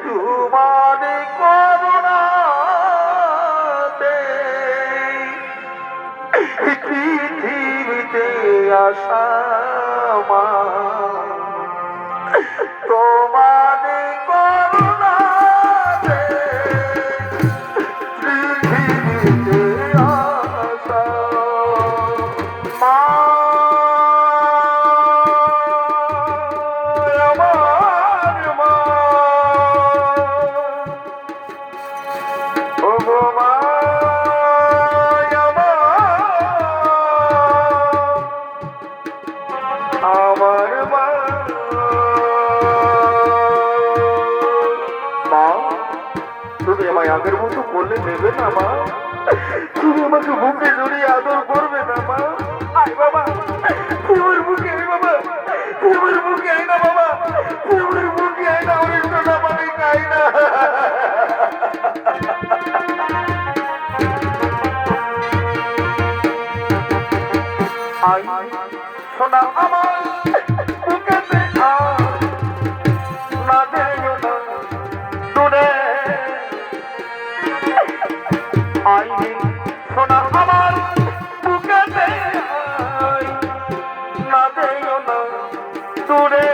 তোমারে করুণাতে পৃথিবীতে আসা মা, তোমারে করুণাতে পৃথিবীতে আসা মা, আমার মা, ওগো মা, আমার মা। মা, তুমি আমায় আগের মতো বললে নেবে না মা? তুমি আমাকে বুকে জড়িয়ে আদর করবে না মা? আয় বাবা, তোমার বুকে আয় বাবা, তোমার বুকে আয় না বাবা, তোমার বুকে আয় না, ওই সোনা পানি খাই না। আয় সোনা আমার বুকেতে আয়, না যেও না দূরে। আয় সোনা আমার বুকেতে আয়, না যেও না দূরে।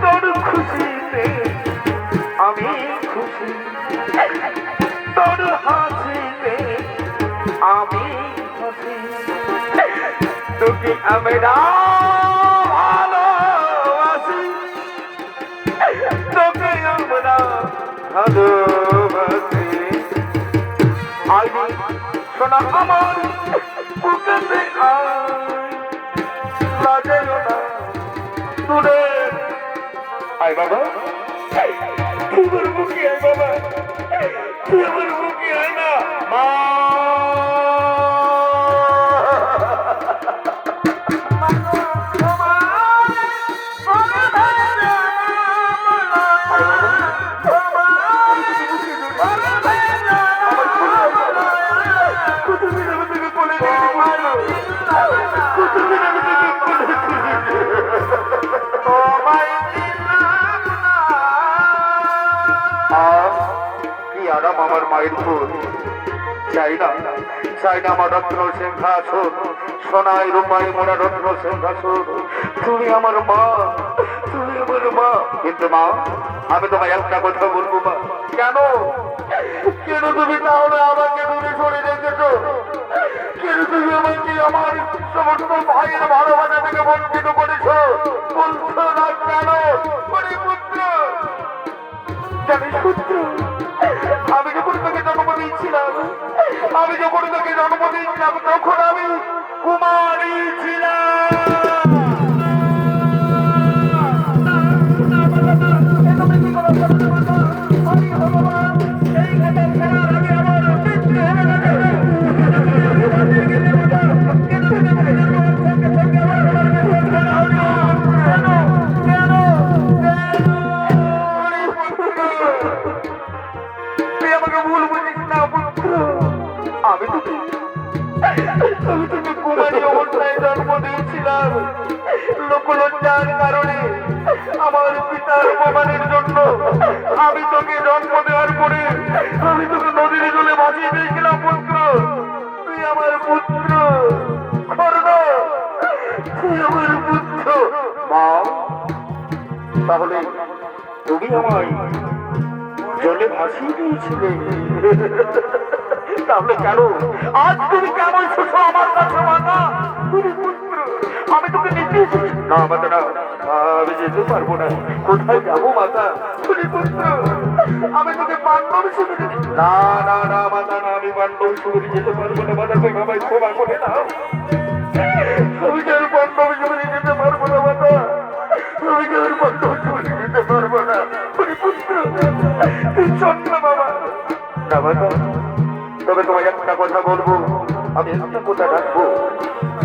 তোর খুশিতে আমি খুশি, তোর হাসিতে আমি খুশি, তোকে আমরা ভালোবাসি, তোকে আমরা ভালোবাসি। আয় সোনা আমার বুকেতে আয়, না যেও না দূরে। আয় বাবা, তোমার বুকে আয় বাবা, তোমার বুকে আয় না মা। কি আরাম আমার মায়ের ফুল, চাই না, চাই না আমার রত্ন সিংহাসন, সোনায় রূপায় মোড়া রত্ন সিংহাসন। তুমি আমার মা, তুমি আমার মা। কিন্তু মা, আমি তোমায় একটা কথা বলবো মা। কেন, কেন তুমি তাহলে আমাকে দূরে সরে রেখেছ? কেন তুমি আমাকে আমার সমস্ত ভাইয়ের ভালোবাসা থেকে বঞ্চিত করেছ? বলছো না কেন? পুত্র, জানিস পুত্র, আমি যখন তোকে জন্ম দিয়েছিলাম, আমি যখন তোকে জন্ম দিয়েছিলাম তখন আমি কুমারী ছিলাম। আমি তোকে কুমারী অবস্থায় জন্ম দিয়েছিলাম লোকলজ্জার কারণে, আমার পিতার অপমানের জন্য। আমি তোকে জন্ম দেওয়ার পরে আমি তোকে নদীর জলে ভাসিয়ে দিয়েছিলাম পুত্র। তুই আমার পুত্র, খর্দ, তুই আমার পুত্র। মা, তাহলে তুমি আমায় জলে ভাসিয়ে দিয়েছিলে, তাহলে কেন আজ তুমি কেমন শুধু আমার কাছে মাতা? তুমি পুত্র, আমি তোকে নিতে এসেছি। না মাতা না, আমি যেতে পারবো না। কোথায় যাবো মাতা? তুমি পুত্র, আমি তোকে পাণ্ডব শিবিরে। না না না মাতা না, আমি পাণ্ডব শিবিরে যেতে পারবো না মাতা। তুমি আমায় ক্ষমা করে দাও, আমি কেন পাণ্ডব শিবিরে যেতে পারবো না মাতা, আমি কেন পাণ্ডব শিবিরে যেতে পারবো না। তুমি পুত্র, তুই চল না বাবা। না মাতা, তবে তোমায় একটা কথা বলবো, আমি একটা কথা রাখবো।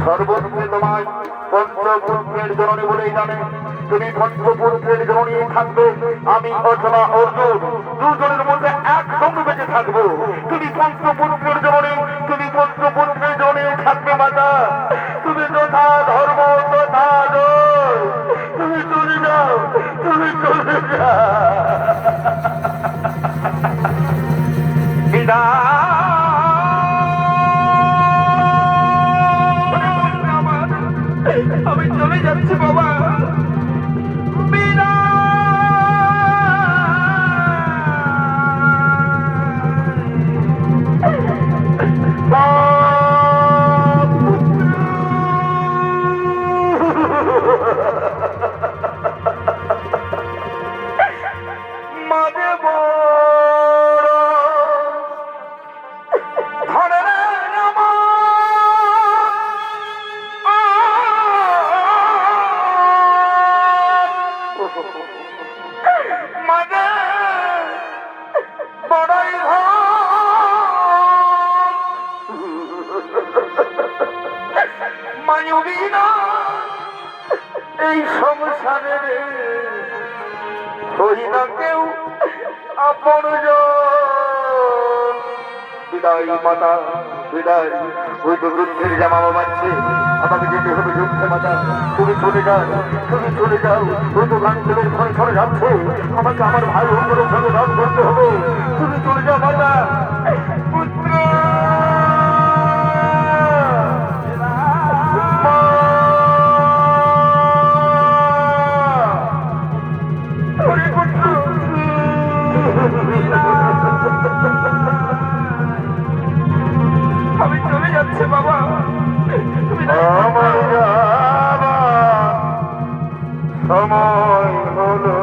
সর্বত্রে তোমায় পঞ্চপুত্রের জননী বলেই জানে। তুমি পঞ্চপুত্রের জননী থাকবে, আমি অথবা অর্জুন দুজনের মধ্যে একসঙ্গে বেঁচে থাকবো। তুমি পঞ্চপুত্রের জননী, তুমি পঞ্চপুত্রের জননী থাকবে মাতা। তুমি যথা ধর্ম তথা জয়, তুমি চলে যাও। তুমি চলে যা। আমি চলে যাচ্ছি বাবা। মাঝে ধরে মাঝে বড়াই মায়ুবী না এই সংসারে হই না কেউ আপন বিদায় মাতা বিদায়। ওই তো যুদ্ধের জামা বাঁধছে, আমাকে যেতে হবে যুদ্ধে মাতা। তুমি চলে যাও, তুমি চলে যাও। ওই তো গান দেবের ঘরে সরে যাচ্ছে, আমাকে আমার ভাই বন্ধুদের সঙ্গে গান করতে হবে। তুমি চলে যাও মাতা। পুত্র আমি চলে যাচ্ছি বাবা। আমার যাবার সময় হলো,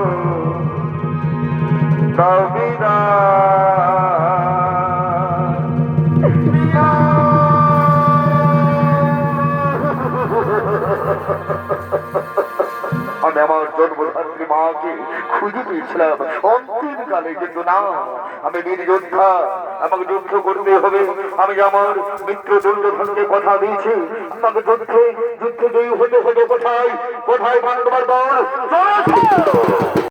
কবিতা আমি আমার জন্মধাত্রী মাকে খুঁজে পেয়েছিলাম অন্তিমকালে, কিন্তু না, আমি বীর যোদ্ধা, আমাকে যুদ্ধ করতে হবে। আমি আমার মিত্র দুর্যোধনকে কথা দিয়েছি, আমাকে যুদ্ধে জয়ী হতে হবে। কোথায় কোথায় পাণ্ডবার দল?